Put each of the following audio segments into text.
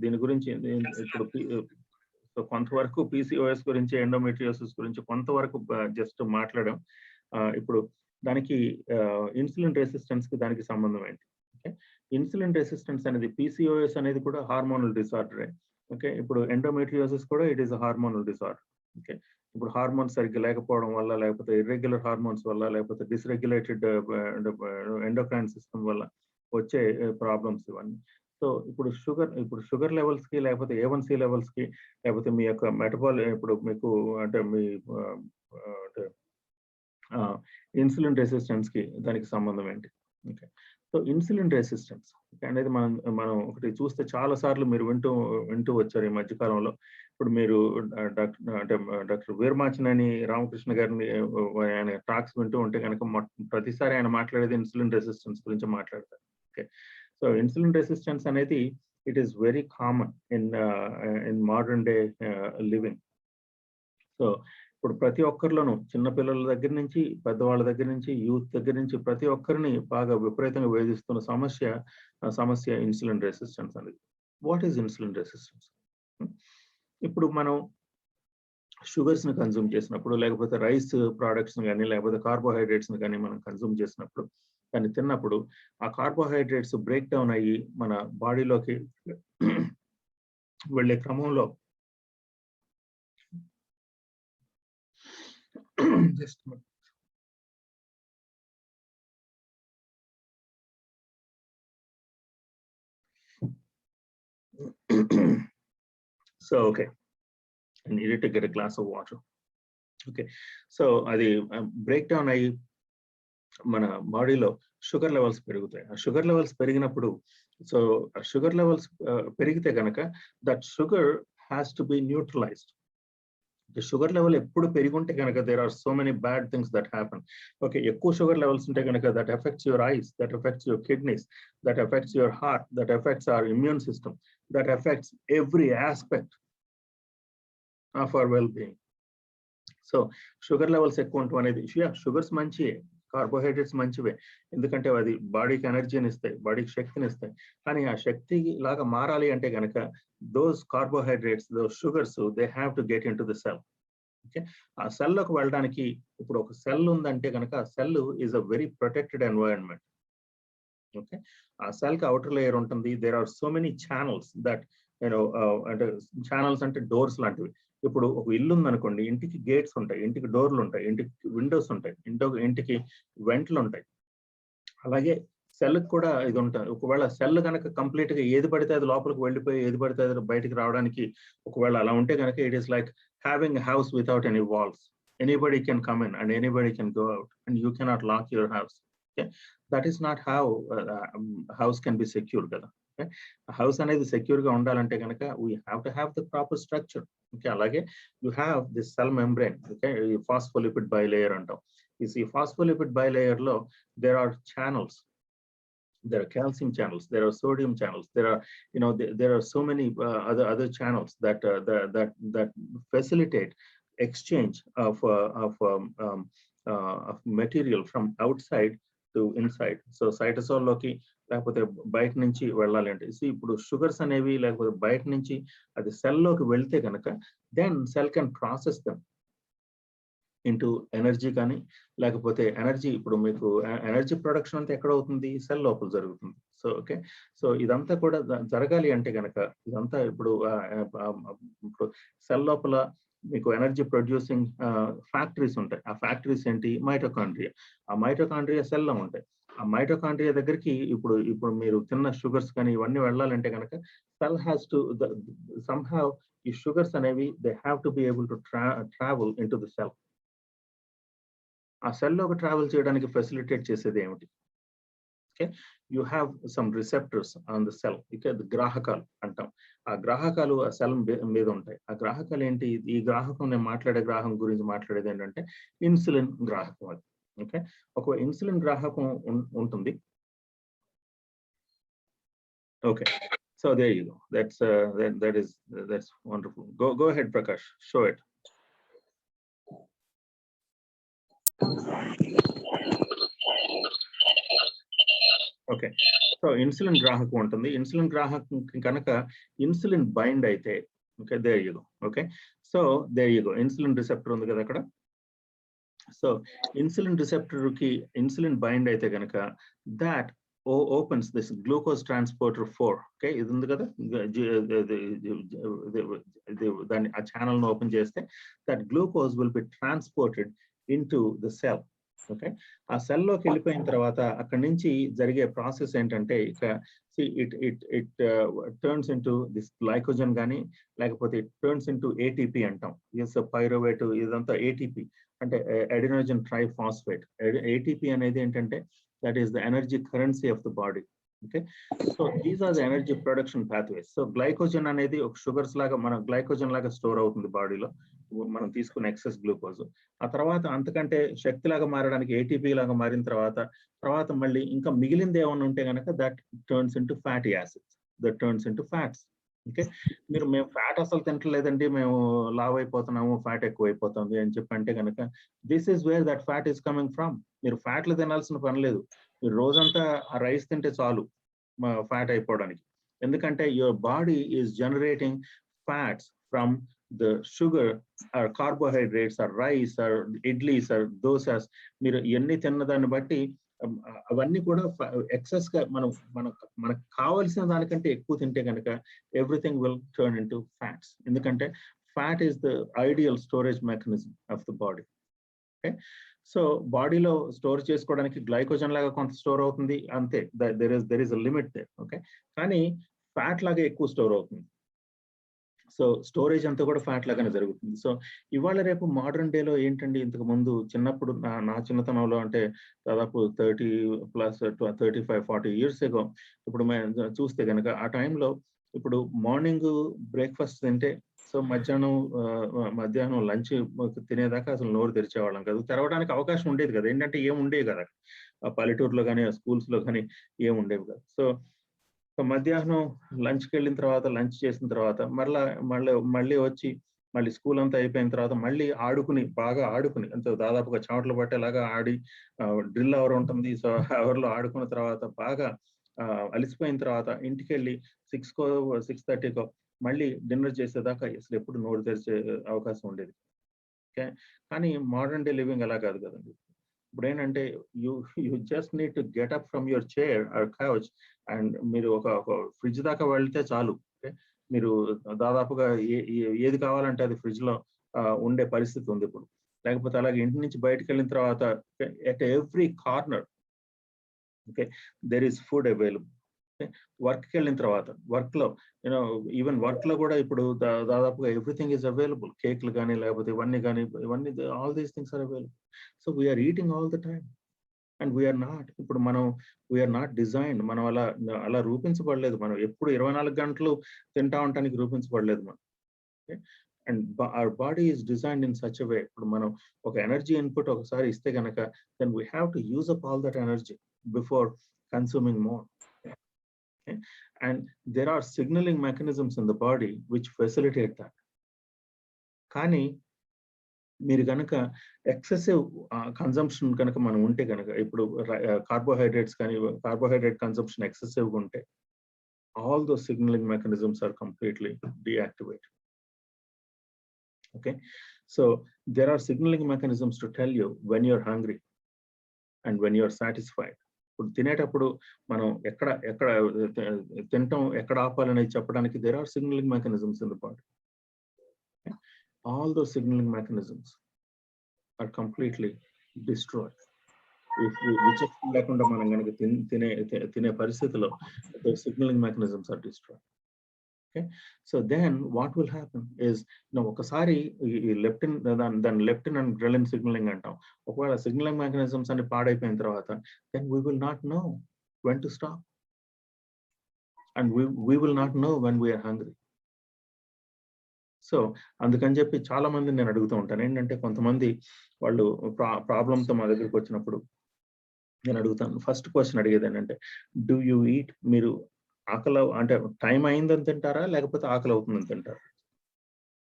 దీని గురించి ఇప్పుడు సో కొంతవరకు PCOS గురించి, ఎండోమెట్రియోసిస్ గురించి కొంతవరకు జస్ట్ మాట్లాడాం. ఇప్పుడు దానికి ఇన్సులిన్ రెసిస్టెన్స్ కి దానికి సంబంధం ఏంటి? ఓకే, ఇన్సులిన్ రెసిస్టెన్స్ అనేది PCOS అనేది కూడా హార్మోనల్ డిసార్డరే. ఓకే, ఇప్పుడు ఎండోమెట్రియోసిస్ కూడా it is hormonal disorder. Okay, ఇప్పుడు హార్మోన్స్ సరిగ్గా లేకపోవడం వల్ల, లేకపోతే ఇర్రెగ్యులర్ హార్మోన్స్ వల్ల, లేకపోతే డిస్రెగ్యులేటెడ్ ఎండోక్రైన్ సిస్టమ్ వల్ల వచ్చే ప్రాబ్లమ్స్ ఇవన్నీ. సో ఇప్పుడు షుగర్ లెవెల్స్ కి, లేకపోతే A1C లెవెల్స్ కి, లేకపోతే మీ యొక్క ఇప్పుడు మీకు అంటే మీ ఇన్సులిన్ రెసిస్టెన్స్ కి దానికి సంబంధం ఏంటి? ఓకే, సో ఇన్సులిన్ రెసిస్టెన్స్ అనేది మనం ఒకటి చూస్తే చాలా సార్లు మీరు వింటూ వచ్చారు ఈ మధ్యకాలంలో. ఇప్పుడు మీరు డాక్టర్ వీరమాచినేని రామకృష్ణ గారిని ఆయన టాక్స్ వింటూ ఉంటే కనుక ప్రతిసారి ఆయన మాట్లాడేది ఇన్సులిన్ రెసిస్టెన్స్ గురించి మాట్లాడతారు. ఓకే, సో ఇన్సులిన్ రెసిస్టెన్స్ అనేది it is very common in modern day living. So ఇప్పుడు ప్రతి ఒక్కరిలోనూ, చిన్నపిల్లల దగ్గర నుంచి పెద్దవాళ్ళ దగ్గర నుంచి, యూత్ దగ్గర నుంచి ప్రతి ఒక్కరిని బాగా విపరీతంగా వేధిస్తున్న సమస్య ఇన్సులిన్ రెసిస్టెన్స్ అనేది. What is insulin resistance? ఇప్పుడు మనం షుగర్స్ ని కన్జ్యూమ్ చేసినప్పుడు, లేకపోతే రైస్ ప్రోడక్ట్స్ కానీ, లేకపోతే కార్బోహైడ్రేట్స్ ని కానీ మనం కన్జ్యూమ్ చేసినప్పుడు, దాన్ని తిన్నప్పుడు ఆ కార్బోహైడ్రేట్స్ బ్రేక్ డౌన్ అయ్యి మన బాడీలోకి వెళ్ళే క్రమంలో just so okay, I needed to get a glass of water. Okay, so అది బ్రేక్ డౌన్ అయ్యి మన బాడీలో షుగర్ లెవెల్స్ పెరుగుతాయి. ఆ షుగర్ లెవెల్స్ పెరిగినప్పుడు, సో షుగర్ లెవెల్స్ పెరిగితే కనుక that sugar has to be neutralised. Sugar level ఎప్పుడు పెరిగి కనుక there are so many bad things that happen. Okay, ఎక్కువ షుగర్ లెవెల్స్ ఉంటే కనుక that affects your eyes, that affects your kidneys, that affects your heart, that affects our immune system, that affects every aspect of our well being. So sugar levels ఎక్కువ ఉండటం అనేది, sugars మంచివే, carbohydrates మంచివే, ఎందుకంటే అది బాడీకి ఎనర్జీని ఇస్తాయి, బాడీకి శక్తిని ఇస్తాయి. కానీ ఆ శక్తి లాగా మారాలి అంటే కనుక those carbohydrates, those sugars, they have to get into the cell. Okay, ఆ సెల్ లోకి వెళ్ళడానికి, ఇప్పుడు ఒక సెల్ ఉందంటే కనుక ఆ cell is a very protected environment. Okay, ఆ సెల్ కి అవుటర్ లేయర్ ఉంటుంది. There are so many channels that అంటే ఛానల్స్ అంటే డోర్స్ లాంటివి. ఇప్పుడు ఒక ఇల్లు ఉందనుకోండి, ఇంటికి గేట్స్ ఉంటాయి, ఇంటికి డోర్లు ఉంటాయి, ఇంటికి విండోస్ ఉంటాయి, ఇంటికి వెంట్లు ఉంటాయి. అలాగే సెల్ కూడా ఇది ఉంటుంది. ఒకవేళ సెల్ కనుక కంప్లీట్ గా ఏది పడితే అది లోపలికి వెళ్ళిపోయి, ఏది పడితే అది బయటికి రావడానికి ఒకవేళ అలా ఉంటే కనుక it is like having house without any walls. Anybody can come in and anybody can go out and you cannot lock your house. Okay, that is not how house can be secure కదా. Okay, house అనేది secure గా ఉండాలంటే కనుక we have to have the proper structure. Okay, అలాగే you have this cell membrane. Okay, ఈ phospholipid bilayer అంటాం. ఈ phospholipid bilayer లో there are channels. There are calcium channels, there are sodium channels, there are there are so many other channels that facilitate exchange of material from outside to inside. So cytosol loki లేకపోతే బయట నుంచి వెళ్ళాలి అంటే, ఇప్పుడు sugars అనేవి లేకపోతే బయట నుంచి అది సెల్ లోకి వెళ్తే కనుక then cell can process them into energy. కానీ లేకపోతే ఎనర్జీ, ఇప్పుడు మీకు ఎనర్జీ ప్రొడక్షన్ అంతా ఎక్కడ అవుతుంది? సెల్ లోపల జరుగుతుంది. సో ఓకే, సో ఇదంతా కూడా జరగాలి అంటే కనుక ఇదంతా ఇప్పుడు సెల్ లోపల మీకు ఎనర్జీ ప్రొడ్యూసింగ్ ఫ్యాక్టరీస్ ఉంటాయి. ఆ ఫ్యాక్టరీస్ ఏంటి? మైటోకాండ్రియా. ఆ మైటోకాండ్రియా సెల్ లో ఉంటాయి. ఆ మైటోకాండ్రియా దగ్గరికి ఇప్పుడు మీరు తిన్న షుగర్స్ కానీ ఇవన్నీ వెళ్ళాలంటే కనుక సెల్ హ్యాస్ టు సమ్హౌ ఈ షుగర్స్ అనేవి they have to be able to travel in to the cell. ఆ సెల్ లోకి ట్రావెల్ చేయడానికి ఫెసిలిటేట్ చేసేది ఏమిటి? Okay, you have some receptors on the cell. ఇక గ్రాహకాలు అంటాం. ఆ గ్రాహకాలు ఆ సెల్ మీద ఉంటాయి. ఆ గ్రాహకాలు ఏంటి? ఈ గ్రాహకం, నేను మాట్లాడే గ్రాహకం గురించి మాట్లాడేది ఏంటంటే ఇన్సులిన్ గ్రాహకం. అది ఓకే, ఒక ఇన్సులిన్ గ్రాహకం ఉంటుంది. Okay, so there you go. That's wonderful. Go ahead, Prakash. Show it. Okay. So insulin గ్రాహకం ఉంటుంది. ఇన్సులిన్ గ్రాహకం కనుక ఇన్సులిన్ బైండ్ అయితే okay, there you go. Okay. So there you go. Insulin receptor ఉంది కదా అక్కడ. సో ఇన్సులిన్ రిసెప్టర్ కి insulin bind అయితే కనుక that opens this glucose transporter 4. Okay, ఇది ఉంది కదా, దాన్ని ఆ ఛానల్ ను ఓపెన్ చేస్తే that glucose will be transported into the cell. Okay, ఆ సెల్ లోకి వెళ్ళిపోయిన తర్వాత అక్కడి నుంచి జరిగే ప్రాసెస్ ఏంటంటే ఇక it turns into this glycogen కానీ లేకపోతే ఇట్ టర్న్స్ ఇంటూ ఏటీపీ అంటాం. ఎస్, పైరువేట్ ఇదంతా ఏటీపీ అంటే అడినోజన్ ట్రైఫాస్ఫేట్. ఏటీపీ అనేది ఏంటంటే that is the energy currency of the body. Okay, so these are the energy production pathways. So glycogen అనేది ఒక sugars లాగా మన గ్లైకోజన్ లాగా స్టోర్ అవుతుంది బాడీలో మనం తీసుకున్న ఎక్సెస్ గ్లూకోజ్. ఆ తర్వాత అంతకంటే శక్తి లాగా మారడానికి ఏటీపీ లాగా మారిన తర్వాత మళ్ళీ ఇంకా మిగిలింది ఏమన్నా ఉంటే కనుక that turns into fatty acids, that turns into fats. Okay, మేము ఫ్యాట్ అసలు తింటలేదండి, మేము లావ్ అయిపోతున్నాము, ఫ్యాట్ ఎక్కువ అయిపోతుంది అని చెప్పి అంటే కనుక this is where that fat is coming from. మీరు ఫ్యాట్లు తినాల్సిన పని లేదు. మీరు రోజంతా ఆ రైస్ తింటే చాలు ఫ్యాట్ అయిపోవడానికి. ఎందుకంటే your body is generating fats from the sugar or carbohydrates or rice or idlis or dosas. మీరు ఎన్ని తిన్నదాన్ని బట్టి అవన్నీ కూడా ఎక్సెస్ గా మనకు కావలసిన దానికంటే ఎక్కువ తింటే కనుక everything will turn into fats. ఎందుకంటే fat is the ideal storage mechanism of the body. Okay, so బాడీలో స్టోర్ చేసుకోవడానికి గ్లైకోజన్ లాగా కొంత స్టోర్ అవుతుంది అంతే, there is a limit there. Okay, కానీ ఫ్యాట్ లాగా ఎక్కువ స్టోర్ అవుతుంది. సో స్టోరేజ్ అంతా కూడా ఫ్యాట్ లాగానే జరుగుతుంది. సో ఇవాళ రేపు మోడర్న్ డేలో ఏంటండి, ఇంతకు ముందు చిన్నప్పుడు నా చిన్నతనంలో అంటే దాదాపు 35-40 ఇయర్స్ ఎగో ఇప్పుడు చూస్తే కనుక ఆ టైంలో ఇప్పుడు మార్నింగ్ బ్రేక్ఫాస్ట్ తింటే సో మధ్యాహ్నం లంచ్ తినేదాకా అసలు నోరు తెరిచేవాళ్ళం కాదు. తెరవడానికి అవకాశం ఉండేది కదా, ఏంటంటే ఏం ఉండేవి కదా పల్లెటూరులో కానీ స్కూల్స్ లో కానీ ఏం ఉండేవి కదా. సో మధ్యాహ్నం లంచ్కి వెళ్ళిన తర్వాత లంచ్ చేసిన తర్వాత మళ్ళీ వచ్చి మళ్ళీ స్కూల్ అంతా అయిపోయిన తర్వాత మళ్ళీ బాగా ఆడుకుని అంత దాదాపుగా చెమటలు పట్టేలాగా ఆడి డ్రిల్ అవర్ ఉంటుంది. సో అవర్లో ఆడుకున్న తర్వాత బాగా అలిసిపోయిన తర్వాత ఇంటికి వెళ్ళి 6కో 6:30కో మళ్ళీ డిన్నర్ చేసేదాకా అసలు ఎప్పుడు నోరు తెరిచే అవకాశం ఉండేది. ఓకే, కానీ మోడర్న్ డే లివింగ్ అలా కాదు కదండి. ఇప్పుడు ఏంటంటే you just need to get up from your chair or couch and మీరు ఒక ఫ్రిడ్జ్ దాకా వెళ్తే చాలు. ఓకే, మీరు దాదాపుగా ఏది కావాలంటే అది ఫ్రిడ్జ్ లో ఉండే పరిస్థితి ఉంది ఇప్పుడు. లేకపోతే అలాగే ఇంటి నుంచి బయటకు వెళ్ళిన తర్వాత at every corner okay there is food available. వర్క్కి వెళ్ళిన తర్వాత ఈవెన్ వర్క్ లో కూడా ఇప్పుడు దాదాపుగా ఎవ్రీథింగ్ ఈజ్ అవైలబుల్. కేక్లు కానీ లేకపోతే ఇవన్నీ all these things are available. So we're eating all the time and we're not ఇప్పుడు వీఆర్ నాట్ డిజైన్డ్. మనం అలా రూపించబడలేదు. మనం ఎప్పుడు 24 గంటలు తింటా ఉండటానికి రూపించబడలేదు మనం. And our body is designed in such a way. ఇప్పుడు మనం ఒక ఎనర్జీ ఇన్పుట్ ఒకసారి ఇస్తే కనుక then we have to use up all that energy before consuming more. Okay? And there are signaling mechanisms in the body which facilitate that. కానీ మీరు కనుక excessive consumption కనుక మనం ఉంటే కనుక ఇప్పుడు కార్బోహైడ్రేట్ కన్సంప్షన్ ఎక్సెసివ్గా ఉంటే all those signaling mechanisms are completely deactivated. Okay, so there are signaling mechanisms to tell you when you're hungry and when you're satisfied. ఇప్పుడు తినేటప్పుడు మనం ఎక్కడ తినటం ఎక్కడ ఆపాలనేది చెప్పడానికి there are signaling mechanisms in the body. Okay? All those signaling mechanisms are completely destroyed. విచక్షణ లేకుండా మనం కనుక తినే పరిస్థితిలో the signaling mechanisms are destroyed. Okay, so then what will happen is ఒకసారి లెప్టిన్ దాని లెప్టిన్ అండ్ గ్రెలిన్ సిగ్నలింగ్ అంటాం. ఒకవేళ సిగ్నలింగ్ మెకానిజమ్స్ అన్ని పాడైపోయిన తర్వాత then we will not know when to stop and we will not know when we are hungry. So అందుకని చెప్పి చాలా మంది నేను అడుగుతూ ఉంటాను ఏంటంటే కొంతమంది వాళ్ళు ప్రాబ్లంతో మా దగ్గరికి వచ్చినప్పుడు నేను అడుగుతాను ఫస్ట్ క్వశ్చన్ అడిగేది ఏంటంటే డూ యూ ఈట్, మీరు ఆకలి అంటే టైం అయిందని తింటారా లేకపోతే ఆకలి అవుతుందని తింటారా?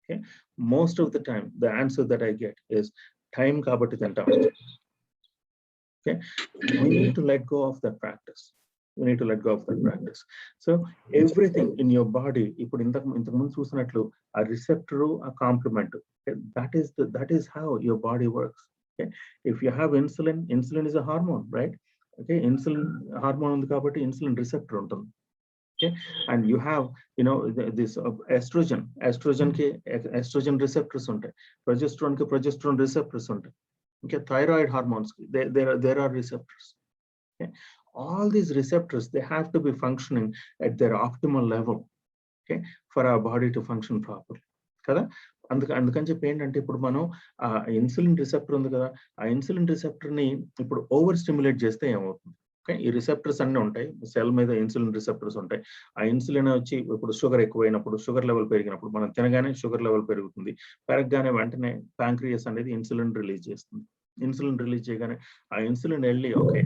Okay, most of the time the answer that I get is time కాబట్టి తింటాం. Okay, we need to let go of that practice. You need to let go of that practice. So everything in your body, ఇప్పుడు ఇంతకు ముందు చూసినట్లు a receptor, a complement. Okay? That is how your body works. Okay? If you have insulin, insulin is a hormone, right? Okay, insulin hormone ఉంది కాబట్టి insulin receptor ఉంటుంది. Okay, and you have, you know, this estrogen ki estrogen receptors ఉంటాయి, progesterone ki progesterone receptors ఉంటాయి. Okay, thyroid hormones there are receptors. Okay, all these receptors, they have to be functioning at their optimal level, okay, for our body to function properly. కదా, అందుకని చెప్పి ఏంటంటే ఇప్పుడు మనం ఆ insulin receptor ఉంది కదా, ఆ ఇన్సులిన్ రిసెప్టర్ ని ఇప్పుడు ఓవర్ స్టిమ్యులేట్ చేస్తే ఏమవుతుంది? ఓకే, ఈ రిసెప్టర్స్ అన్ని ఉంటాయి, సెల్ మీద ఇన్సులిన్ రిసెప్టర్స్ ఉంటాయి. ఆ ఇన్సులిన్ వచ్చి ఇప్పుడు షుగర్ ఎక్కువైనప్పుడు, షుగర్ లెవెల్ పెరిగినప్పుడు, మనం తినగానే షుగర్ లెవెల్ పెరుగుతుంది. పెరగగానే వెంటనే ప్యాంక్రియాస్ అనేది ఇన్సులిన్ రిలీజ్ చేస్తుంది. ఇన్సులిన్ రిలీజ్ చేయగానే ఆ ఇన్సులిన్ వెళ్ళి okay,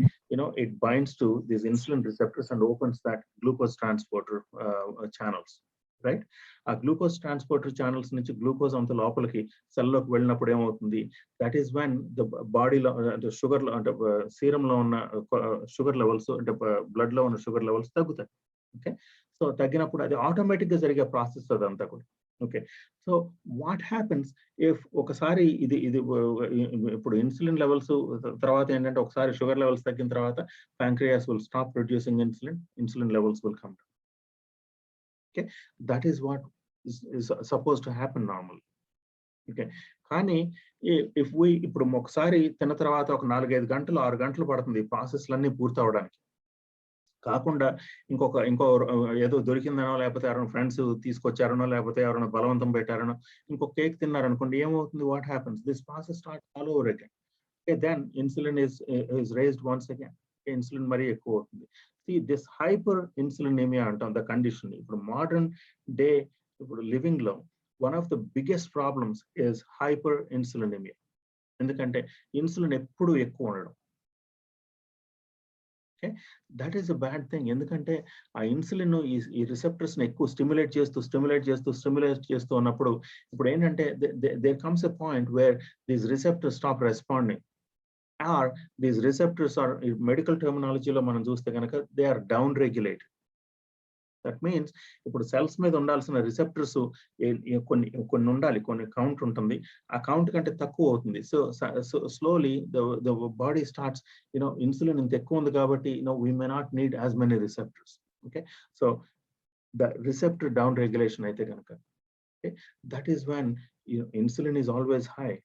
it binds to these insulin receptors and opens that glucose transporter channels, right? ఆ గ్లూకోజ్ ట్రాన్స్పోర్టర్ ఛానల్స్ నుంచి గ్లూకోజ్ అంత లోపలికి సెల్లోకి వెళ్ళినప్పుడు ఏమవుతుంది? దట్ ఈస్ వెన్ ద బాడీలో అంటే షుగర్ అంటే సీరంలో ఉన్న షుగర్ లెవెల్స్ అంటే బ్లడ్ లో ఉన్న షుగర్ లెవెల్స్ తగ్గుతాయి. ఓకే, సో తగ్గినప్పుడు అది ఆటోమేటిక్ గా జరిగే ప్రాసెస్ అదంతా కూడా. Okay, so what happens if ఒకసారి ఇది ఇప్పుడు ఇన్సులిన్ లెవెల్స్ తర్వాత ఏంటంటే ఒకసారి షుగర్ లెవెల్స్ తగ్గిన తర్వాత pancreas will stop producing insulin levels will come down. Okay, that is what is supposed to happen normally. Okay, కానీ if we ఇప్పుడు ఒకసారి తిన్న తర్వాత ఒక 4-5 గంటలు 6 గంటలు పడుతుంది ప్రాసెస్లన్నీ పూర్తి అవడానికి. కాకుండా ఇంకో ఏదో దొరికిందనో, లేకపోతే ఎవరైనా ఫ్రెండ్స్ తీసుకొచ్చారనో, లేకపోతే ఎవరైనా బలవంతం పెట్టారనో ఇంకో కేక్ తిన్నారనుకోండి, ఏమవుతుంది? What happens? This process start all over again. Okay, then insulin is raised once again. Insulin మరి ఎక్కువ అవుతుంది. See, this hyper insulinemia అంటాం the condition. ఇప్పుడు modern day ఇప్పుడు లివింగ్ లో one of the biggest problems is hyper insulinemia. ఎందుకంటే insulin ఎప్పుడు ఎక్కువ ఉండడం. Okay, that is a bad thing. ఎందుకంటే ఆ ఇన్సులిన్ ఈ రిసెప్టర్స్ ని ఎక్కువ స్టిమ్యులేట్ చేస్తూ ఉన్నప్పుడు ఇప్పుడు ఏంటంటే there comes a point where these receptors stop responding. Or these receptors are, in medical terminology lo manam chuste ganaka, they are down regulated. That means ఇప్పుడు సెల్స్ మీద ఉండాల్సిన రిసెప్టర్స్ కొన్ని ఉండాలి, కొన్ని కౌంట్ ఉంటుంది, ఆ కౌంట్ కంటే తక్కువ అవుతుంది. So slowly the body starts insulin ఇంత ఎక్కువ ఉంది కాబట్టి we may not need as many receptors. Okay, so the receptor down regulation అయితే కనుక, okay, that is when insulin is always high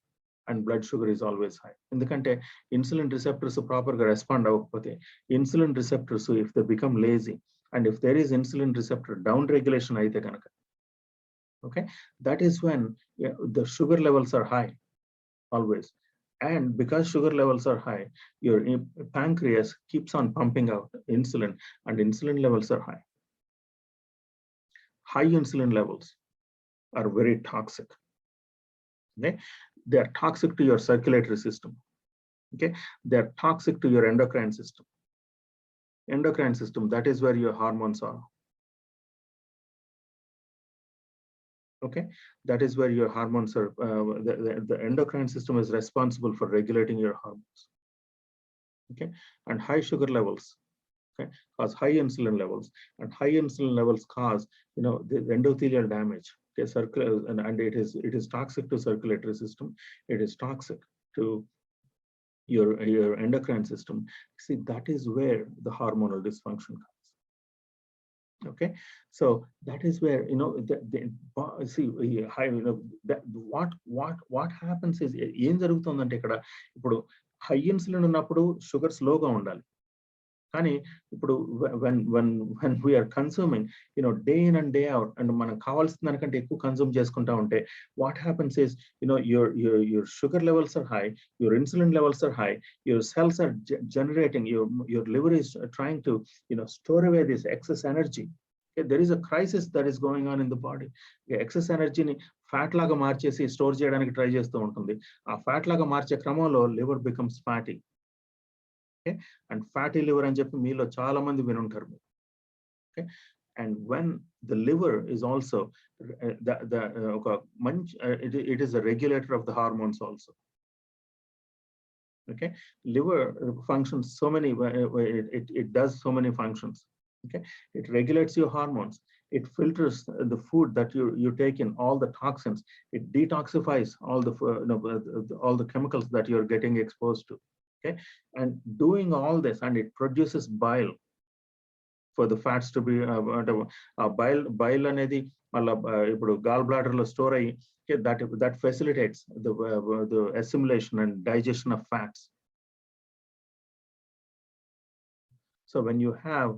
and blood sugar is always high. ఎందుకంటే insulin receptors proper గా respond అవ్వకపోతే, insulin receptors if they become lazy and if there is insulin receptor down regulation అయితే కనుక, okay, that is when the sugar levels are high always. And because sugar levels are high, your pancreas keeps on pumping out insulin and insulin levels are high. High insulin levels are very toxic. Okay, they are toxic to your circulatory system. Okay, they are toxic to your endocrine system. Endocrine system, that is where your hormones are. Okay, that is where your hormones are. The endocrine system is responsible for regulating your hormones. Okay, and high sugar levels, okay, cause high insulin levels, and high insulin levels cause the endothelial damage. Okay, and it is toxic to circulatory system. It is toxic to your endocrine system. See, that is where the hormonal dysfunction comes. Okay, so that is where see what happens is ఏం జరుగుతుందంటే ఇక్కడ ఇప్పుడు high insulin ఉన్నప్పుడు sugar స్లోగా ఉండాలి. కానీ ఇప్పుడు when we are consuming day in and day out and మనం కావాల్సిన దానికంటే ఎక్కువ కన్జ్యూమ్ చేసుకుంటా ఉంటే, what happens is your sugar levels are high, your insulin levels are high, your cells are generating, your liver is trying to store away this excess energy. Okay, there is a crisis that is going on in the body. Excess energy ని fat లాగా మార్చేసి store చేయడానికి try చేస్తూ ఉంటుంది. ఆ fat లాగా మార్చే క్రమంలో liver becomes fatty. Okay, and fatty liver అని చెప్పి మీలో చాలా మంది వినుంటారు. Okay, and when the liver is also ఒక మంచి it is a regulator of the hormones also. Okay, liver functions so many, it does so many functions. Okay, it regulates your hormones, it filters the food that you take in, all the toxins, it detoxifies all the all the chemicals that you're getting exposed to. Okay, and doing all this, and it produces bile for the fats to be bile అనేది మళ్ళీ ఇప్పుడు gall bladder లో store అయ్యి, okay, that facilitates the assimilation and digestion of fats. So when you have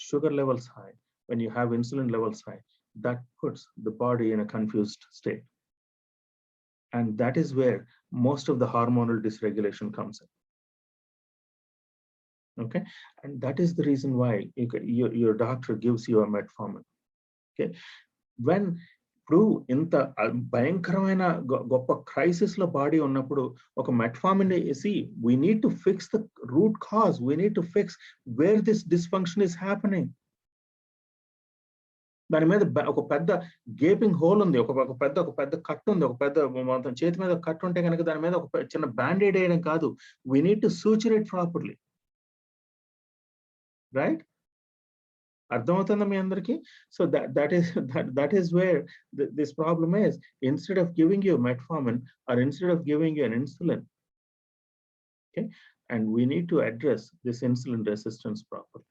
sugar levels high, when you have insulin levels high, that puts the body in a confused state, and that is where most of the hormonal dysregulation comes in. Okay, and that is the reason why your doctor gives you a metformin. Okay, when ఇప్పుడు ఇంత భయంకరమైన గొప్ప crisis లో body ఉన్నప్పుడు ఒక metformin see we need to fix the root cause, we need to fix where this dysfunction is happening. దాని మీద ఒక పెద్ద గేపింగ్ హోల్ ఉంది, ఒక పెద్ద కట్ ఉంది, ఒక పెద్ద మొత్తం చేతి మీద కట్ ఉంటే కనుక దాని మీద ఒక చిన్న బ్యాండేడ్ వేయడం కాదు, we need to suture it properly. Right? అర్థమవుతుందా మీ అందరికి? So that is where this problem is. Instead of giving you metformin, or instead of giving you an insulin, okay, and we need to address this insulin resistance properly.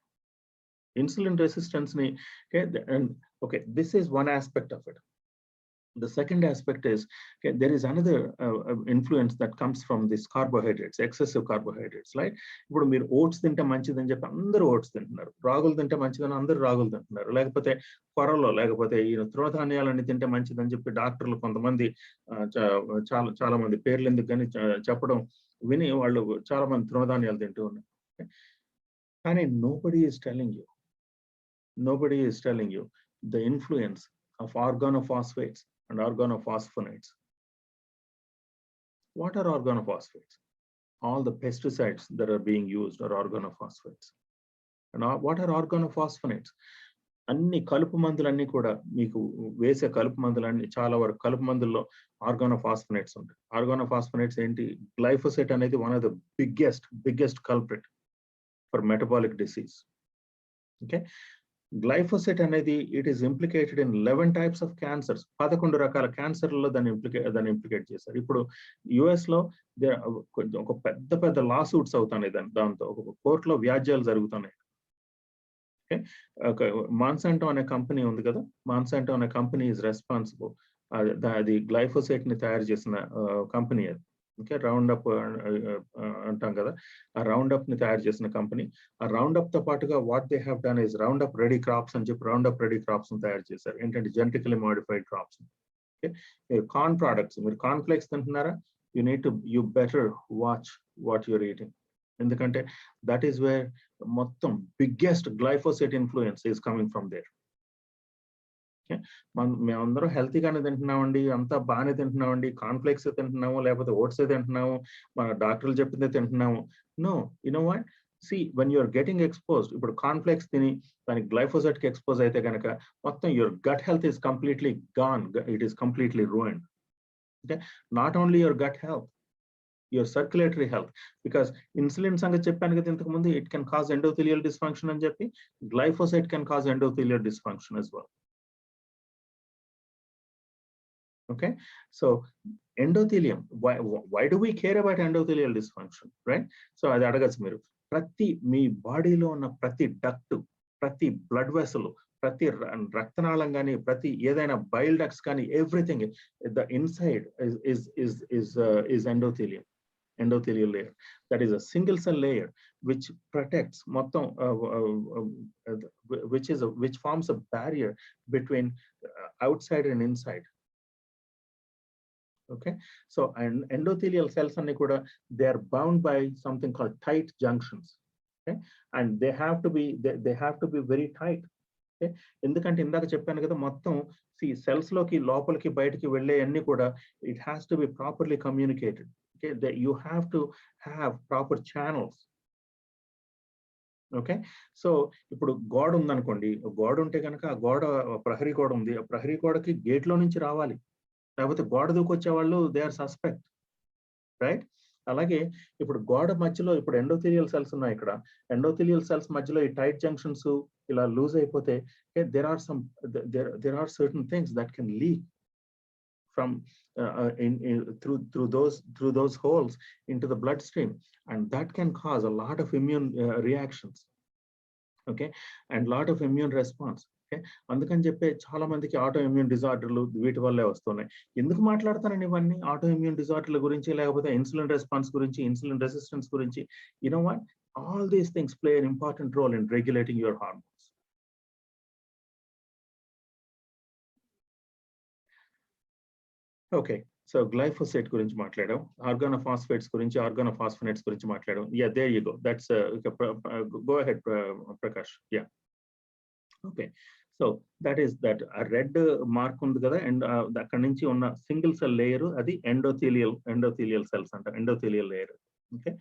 Insulin resistance ni, okay, and okay, this is one aspect of it. The second aspect is, okay, there is another influence that comes from these carbohydrates, excessive carbohydrates, right? ఇప్పుడు మీరు oats తింటే మంచిదని చెప్పి అందరూ oats తింటున్నారు, రాగులు తింటే మంచిదని అందరూ రాగులు తింటున్నారు, లేకపోతే కొరలో లేకపోతే ఈ తృణధాన్యాలన్నీ తింటే మంచిదని చెప్పి డాక్టర్లు కొంతమంది చాలా మంది పేర్లు ఎందుకు కానీ చెప్పడం విని వాళ్ళు చాలా మంది తృణధాన్యాలు తింటూ ఉన్నారు. కానీ nobody is telling you the influence of organophosphates and organophosphonates. What are organophosphates? All the pesticides that are being used are organophosphates. And what are organophosphonates? అన్ని కలుపు మందులన్నీ కూడా మీకు వేసే కలుపు మందులన్నీ చాలా వరకు కలుపు మందుల్లో ఆర్గానోఫాస్ఫోనేట్స్ ఉంటాయి. ఆర్గానోఫాస్ఫోనేట్స్ ఏంటి? గ్లైఫోసేట్ అనేది one of the biggest culprit for metabolic disease. Okay, glyphosate అనేది it is implicated in 11 types of cancers. 11 రకాల క్యాన్సర్లలో దాన్ని ఇంప్లికేట్ చేశారు. ఇప్పుడు యుఎస్ లో ఒక పెద్ద లా సూట్స్ అవుతున్నాయి, దాంతో ఒక కోర్టులో వ్యాజ్యాలు జరుగుతున్నాయి. ఓకే, మాన్సాంటో అనే కంపెనీ ఉంది కదా, మాన్సాంటో అనే కంపెనీ ఈజ్ రెస్పాన్సిబుల్, అది గ్లైఫోసేట్ ని తయారు చేసిన కంపెనీ అది. ఓకే, రౌండ్ అప్ అంటాం కదా, ఆ రౌండ్ అప్ ని తయారు చేసిన కంపెనీ. ఆ రౌండ్ అప్ తో పాటుగా what they have done is round up ready crops అని చెప్పి రౌండ్ అప్ రెడీ క్రాప్స్ ని తయారు చేశారు. ఏంటంటే జెనెటికలీ మోడిఫైడ్ క్రాప్స్. ఓకే, మీరు కార్న్ ప్రోడక్ట్స్, మీరు కార్న్ ఫ్లేక్స్ తింటున్నారా, you better watch what you're eating, ఎందుకంటే దట్ ఈస్ వేర్ మొత్తం biggest glyphosate influence is coming from there. మేమందరం హెల్తీగానే తింటున్నామండి, అంతా బాగానే తింటున్నామండి, కాన్ఫ్లెక్స్ తింటున్నాము, లేకపోతే ఓట్స్ తింటున్నాము, మన డాక్టర్లు చెప్పిందే తింటున్నాము. No, you know what, see when you're getting exposed, ఇప్పుడు కాన్ఫ్లెక్స్ తిని దానికి గ్లైఫోసేట్ కి ఎక్స్పోజ్ అయితే కనుక మొత్తం your gut health is completely gone, it is completely ruined. Okay, not only your gut health, your circulatory health, because insulin సంగతి చెప్పాను కదా ఇంతకు ముందు, it can cause endothelial dysfunction అని చెప్పి, glyphosate can cause endothelial dysfunction as well. Okay, so endothelium, why do we care about endothelial dysfunction, right? So అది అడగచ్చు మీరు. ప్రతి మీ బాడీలో ఉన్న ప్రతి డక్ట్, ప్రతి బ్లడ్ వెసల్, ప్రతి రక్తనాళం కానీ, ప్రతి ఏదైనా బైల్ డక్ట్స్ కానీ, everything the inside is endothelial layer. That is a single cell layer which protects మొత్తం, which forms a barrier between outside and inside. Okay, so and endothelial cells anni kuda, they are bound by something called tight junctions. Okay, and they have to be very tight. Okay, ఎందుకంటే ఇందాక చెప్పాను కదా, మొత్తం cells లోకి లోపలికి బయటికి వెళ్ళే అన్ని కూడా it has to be properly communicated. Okay, that you have to have proper channels. Okay, so ఇప్పుడు గోడ ఉందనుకోండి, గోడ ఉంటే కనుక ఆ గోడ ప్రహరీ గోడ ఉంది, ఆ ప్రహరీ గోడకి గేట్ లో నుంచి రావాలి, లేకపోతే గోడ దూకొచ్చే వాళ్ళు దే ఆర్ సస్పెక్ట్, రైట్? అలాగే ఇప్పుడు గోడ మధ్యలో ఇప్పుడు ఎండోథీలియల్ సెల్స్ ఉన్నాయి. ఇక్కడ ఎండోథీలియల్ సెల్స్ మధ్యలో ఈ టైట్ జంక్షన్స్ ఇలా లూజ్ అయిపోతే there are certain things that can leak from through those holes into the bloodstream, and that can cause a lot of immune reactions, okay, and lot of immune response. Okay, అందుకని చెప్పే చాలా మందికి auto immune డిజార్డర్లు వీటి వల్లే వస్తున్నాయి. ఎందుకు మాట్లాడతానండి ఇవన్నీ auto immune డిజార్డర్ల గురించి, లేకపోతే ఇన్సులిన్ రెస్పాన్స్ గురించి, ఇన్సులిన్ రెసిస్టెన్స్ గురించి? You know what, all these things play an important role in regulating your hormones. Okay, so glyphosate గురించి మాట్లాడాం, ఆర్గానోఫాస్ఫేట్స్ గురించి, ఆర్గానోఫాస్ఫినేట్స్ గురించి మాట్లాడాం. Yeah, there you go. That's go ahead, Prakash. Yeah. Okay, so that is that red mark ఉంది కదా, and అక్కడ నుంచి ఉన్న సింగిల్ సెల్ లేయర్ అది ఎండోథీలియల్ సెల్స్ అంట, endothelial layer. Okay,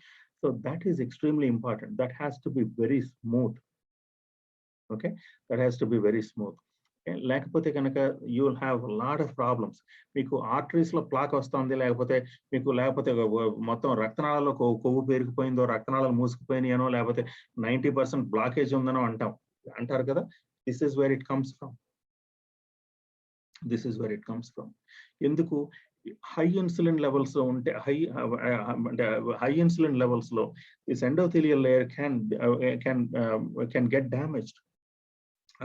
so that is extremely important. That has to be very smooth. Okay, that has to be very smooth. లేకపోతే కనుక you will have lot of problems. మీకు arteries లో plaque వస్తుంది, లేకపోతే మొత్తం రక్తనాళాల్లో కొవ్వు పెరిగిపోయిందో, రక్తనాళాలు మూసుకుపోయినాయనో, లేకపోతే 90% బ్లాకేజ్ ఉందనో అంటారు కదా. This is where it comes from. This is where it comes from. ఎందుకు హై ఇన్సులిన్ లెవెల్స్ లో ఉంటే, హై ఇన్సులిన్ లెవెల్స్ లో this endothelial layer can get damaged.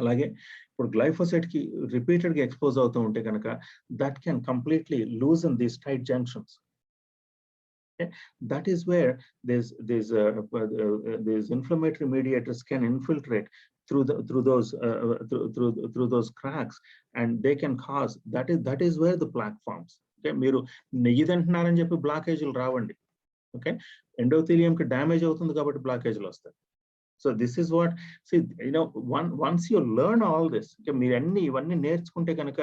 అలాగే ఇప్పుడు గ్లైఫోసేట్ కి రిపీటెడ్ గా ఎక్స్పోజ్ అవుతూ ఉంటే కనుక that can completely loosen these tight junctions. Okay? That is where these inflammatory mediators can infiltrate through those cracks, and they can cause, that is where the plaque forms. Okay, మీరు నెయ్యి తింటున్నారని చెప్పి బ్లాకేజీలు రావండి. Okay, endothelium కి damage అవుతుంది కాబట్టి బ్లాకేజీలు వస్తాయి. So this is what, see, you know, once you learn all this, okay, మీరు ఇవన్నీ నేర్చుకుంటే కనుక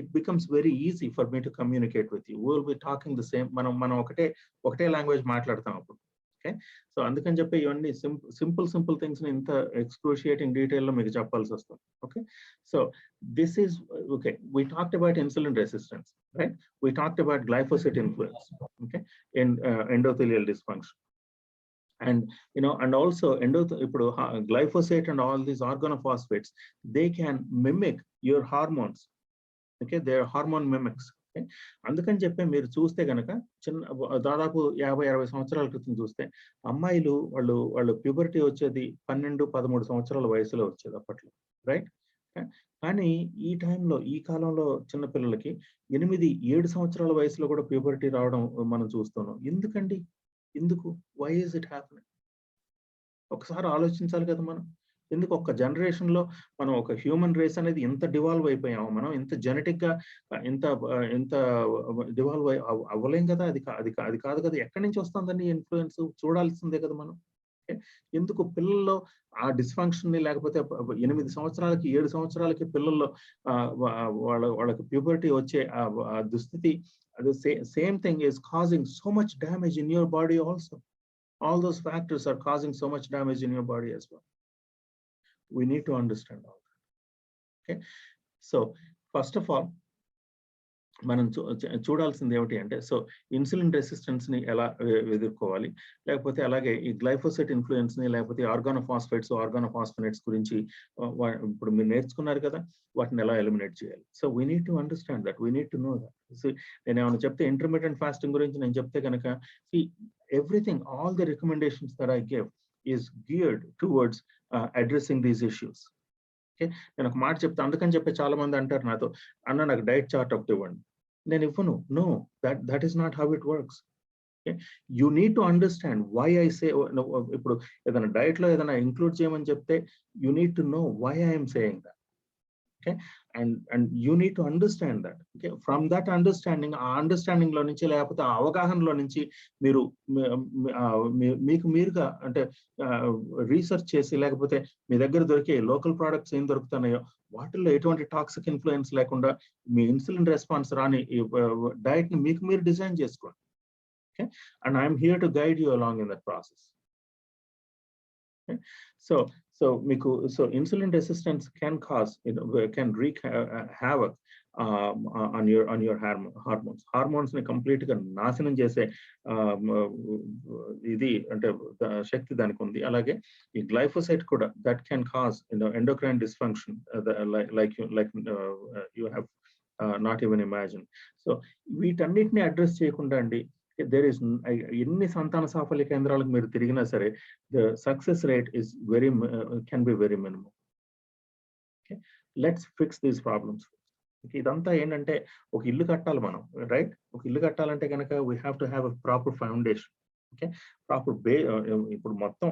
it becomes very easy for me to communicate with you. We will be talking the same, మనం ఒకటే లాంగ్వేజ్ మాట్లాడతాం అప్పుడు. ఓకే, సో అందుకని చెప్పి ఇవన్నీ సింపుల్ థింగ్స్ ని ఇంత ఎక్స్క్రూషియేటింగ్ డీటెయిల్ లో మీకు చెప్పాల్సి వస్తుంది. Okay, so this is okay. We talked about insulin resistance, right? We talked about glyphosate influence, okay, in endothelial dysfunction. And you know, and also ఇప్పుడు glyphosate and all these organophosphates, they can mimic your hormones. Okay, they are hormone mimics. Okay, అందుకని చెప్పి మీరు చూస్తే కనుక దాదాపు 50-60 సంవత్సరాల క్రితం చూస్తే అమ్మాయిలు వాళ్ళు ప్యూబర్టీ వచ్చేది 12-13 సంవత్సరాల వయసులో వచ్చేది అప్పట్లో, రైట్? కానీ ఈ కాలంలో చిన్నపిల్లలకి 8-7 సంవత్సరాల వయసులో కూడా ప్యూబర్టీ రావడం మనం చూస్తున్నాం. ఎందుకు? Why is it happening? ఒకసారి ఆలోచించాలి కదా మనం. ఎందుకు ఒక్క జనరేషన్ లో మనం ఒక హ్యూమన్ రేస్ అనేది ఎంత డివాల్వ్ అయిపోయాము, మనం ఎంత జెనెటిక్ గా ఎంత డివాల్వ్ అవ్వలేం కదా. అది కాదు కదా. ఎక్కడి నుంచి వస్తుందండి ఇన్ఫ్లుయెన్స్? చూడాల్సిందే కదా మనం. ఎందుకు పిల్లల్లో ఆ డిస్ఫంక్షన్ ని, లేకపోతే 8 సంవత్సరాలకి 7 సంవత్సరాలకి పిల్లల్లో వాళ్ళకి ప్యూబర్టీ వచ్చే దుస్థితి, the same thing is causing so much damage in your body also. All those factors are causing so much damage in your body as well. We need to understand all that. Okay, so first of all, మనం చూడాల్సింది ఏమిటి అంటే, so insulin resistance ని ఎలా ఎదుర్కోవాలి, లేకపోతే అలాగే ఈ గ్లైఫోసేట్ ఇన్ఫ్లుయెన్స్ ని, లేకపోతే ఆర్గానోఫాస్ఫినేట్స్ గురించి ఇప్పుడు మీరు నేర్చుకున్నారు కదా, వాటిని ఎలా ఎలిమినేట్ చేయాలి. So we need to understand that, we need to know that. So నేను ఏమైనా చెప్తే ఇంటర్మీడియట్ ఫాస్టింగ్ గురించి నేను చెప్తే కనుక, everything, all the recommendations that I give is geared towards addressing these issues. Okay, నేను ఒక మాట చెప్తా, అందుకని చెప్పి చాలా మంది అంటారు నాతో, అన్న నాకు డైట్ చార్ట్ ఒకటి ఇవ్వండి. నేను ఇవ్వను. No, that is not how it works. Okay, you need to understand why I say, ఇప్పుడు ఏదైనా డైట్ లో ఏదైనా ఇంక్లూడ్ చేయమని చెప్తే, you need to know why I am saying that. Okay, and you need to understand that. Okay, from that understanding లో నుంచి, లేకపోతే ఆ అవగాహనలో నుంచి మీరు మీరుగా అంటే రీసెర్చ్ చేసి, లేకపోతే మీ దగ్గర దొరికే లోకల్ ప్రొడక్ట్స్ ఏం దొరుకుతున్నాయో వాటిల్లో ఎటువంటి టాక్సిక్ ఇన్ఫ్లుయెన్స్ లేకుండా మీ ఇన్సులిన్ రెస్పాన్స్ రాని డైట్ ని మీరు డిజైన్ చేసుకోండి. Okay, and I am here to guide you along in that process. Okay, so insulin resistance can cause, can wreak havoc on your hormones ని complete గా నాశనం చేసే ఇది అంటే శక్తి దానికి ఉంది. అలాగే ఈ గ్లైఫోసైట్ కూడా that can cause endocrine dysfunction like you have not even imagine. So వీటన్నిటిని అడ్రస్ చేయకుండా అండి there is ఎన్ని సంతాన సాఫల్య కేంద్రాలకు మీరు తిరిగినా సరే the success rate is can be very minimal. Okay, let's fix these problems. ఇదంతా ఏంటంటే ఒక ఇల్లు కట్టాలి మనం, రైట్? ఒక ఇల్లు కట్టాలంటే కనుక we have to have a proper foundation. Okay, proper ఇప్పుడు మొత్తం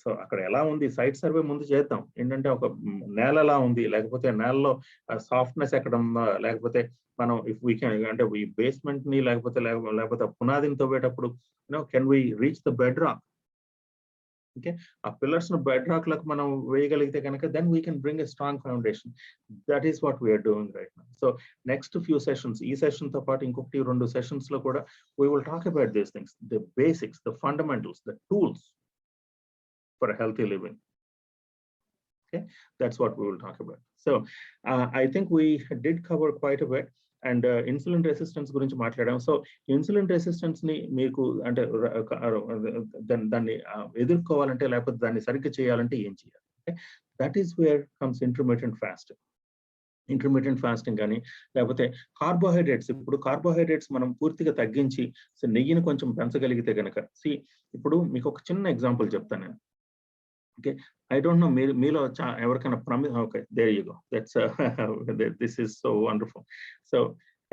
సో అక్కడ ఎలా ఉంది సైట్ సర్వే ముందు చేద్దాం. ఏంటంటే ఒక నేల ఎలా ఉంది, లేకపోతే నేలలో సాఫ్ట్నెస్ ఎక్కడ ఉందా, లేకపోతే మనం ఇఫ్ వీ కెన్ అంటే ఈ బేస్మెంట్ ని లేకపోతే పునాదిని తవ్వేటప్పుడు can we reach the bedrock. Okay, ఆ పిల్లర్స్ ను బెడ్ రాక్ లకు మనం వేయగలిగితే కనుక then we can bring a strong foundation. That is what we are doing right now. So next few sessions, ఈ సెషన్ తో పాటు ఇంకొకటి 2 సెషన్స్ లో కూడా we will talk about these things, the basics, the fundamentals, the tools for healthy living. Okay, that's what we will talk about. So I think we did cover quite a bit. And insulin resistance గురించి మాట్లాడాం. So insulin resistance ని మీకు అంటే దాన్ని ఎదుర్కోవాలంటే లేకపోతే దాన్ని సరిగ్గా చేయాలంటే ఏం చేయాలి? That is wear comes intermediate fasting. Intermediate fasting కానీ లేకపోతే కార్బోహైడ్రేట్స్, ఇప్పుడు కార్బోహైడ్రేట్స్ మనం పూర్తిగా తగ్గించి నెయ్యిని కొంచెం పెంచగలిగితే కనుక, ఇప్పుడు మీకు ఒక చిన్న ఎగ్జాంపుల్ చెప్తాను నేను. Okay, I don't know మీలో ఎవరికైనా okay, there you go, that's this is so wonderful. So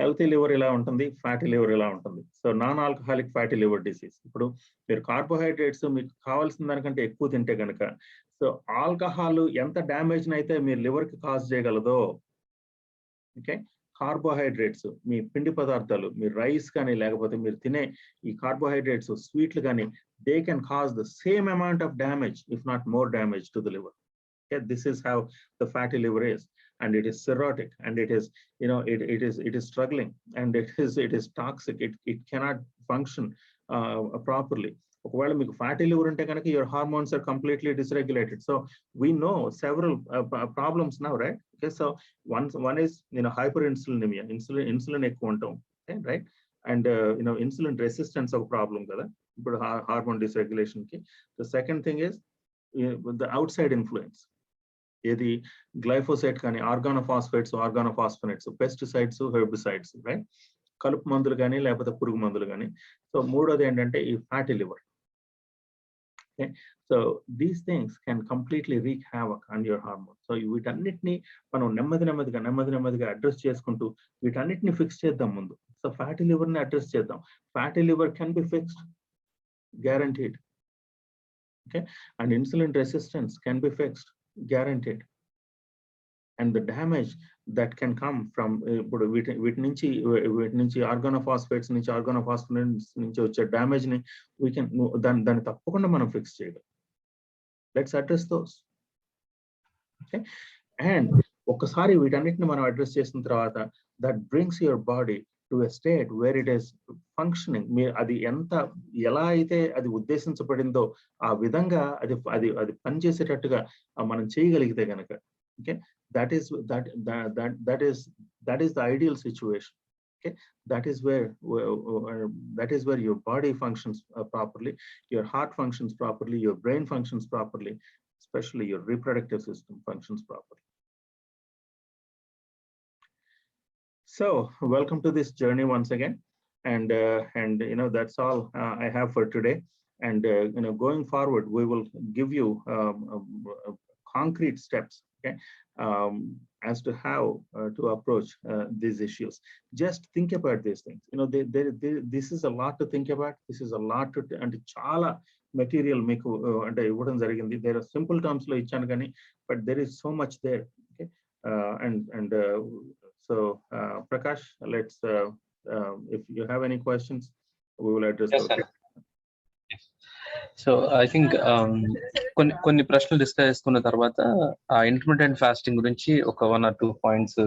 healthy liver ఇలా ఉంటుంది, ఫ్యాటీ లివర్ ఇలా ఉంటుంది. So non alcoholic fatty liver disease. ఇప్పుడు మీరు కార్బోహైడ్రేట్స్ మీకు కావాల్సిన దానికంటే ఎక్కువ తింటే కనుక, సో ఆల్కహాల్ ఎంత డ్యామేజ్ అయితే మీ లివర్ కి కాజ్ చేయగలదో, ఓకే, కార్బోహైడ్రేట్స్ మీ పిండి పదార్థాలు, మీ రైస్ కానీ లేకపోతే మీరు తినే ఈ కార్బోహైడ్రేట్స్ స్వీట్లు కానీ, they can cause the same amount of damage if not more damage to the liver. Okay, this is how the fatty liver is, and it is cirrhotic, and it is it is struggling, and it is toxic. It cannot function properly. ఒకవేళ మీకు fatty liver ఉంటే కనుక your hormones are completely dysregulated. So we know several problems now, right? Okay, so one is hyperinsulinaemia, insulin ఎక్కువ ఉంటాం, right? And insulin resistance ఒక problem కదా ఇప్పుడు hormone dysregulation కి. The second thing is the outside influence. ఏది glyphosate కానీ, organophosphates, pesticides, herbicides, right? కలుపు మందులు కానీ లేకపోతే పురుగు మందులు కానీ. సో మూడోది ఏంటంటే ఈ fatty liver. Okay, so these things can completely wreak havoc on your hormones. So వీటన్నిటిని మనం నెమ్మదిగా అడ్రస్ చేసుకుంటూ వీటన్నిటిని ఫిక్స్ చేద్దాం ముందు. సో ఫ్యాటీ లివర్ ని అడ్రస్ చేద్దాం. Fatty liver can be fixed, guaranteed. Okay, and insulin resistance can be fixed, guaranteed. And the damage that can come from ఇప్పుడు వీటి నుంచి ఆర్గానోఫాస్ఫేట్స్ నుంచి వచ్చే డ్యామేజ్ ని వీ కెన్ దాన్ని తప్పకుండా మనం ఫిక్స్ చేయగలం. Let's address those. Okay, and ఒక్కసారి వీటన్నిటిని మనం అడ్రస్ చేసిన తర్వాత that brings your body to a state where it is functioning. అది ఎలా అయితే అది ఉద్దేశించబడిందో ఆ విధంగా అది పనిచేసేటట్టుగా మనం చేయగలిగితే కనుక, okay, that is the ideal situation. Okay, that is where your body functions properly, your heart functions properly, your brain functions properly, especially your reproductive system functions properly. So welcome to this journey once again, and that's all I have for today. And going forward we will give you concrete steps, okay, as to how to approach these issues. Just think about these things. This is a lot to think about. This is a lot to, and chala material meeku ante ivvadam jarigindi. There are simple terms lo ichanu gani, but there is so much there. Okay, so Prakash, let's if you have any questions, we will address yes, those. Yes. So I think కొన్ని ప్రశ్నలు discuss చేసుకున్న తర్వాత ఆ intermittent fasting గురించి ఒక 1 or 2 points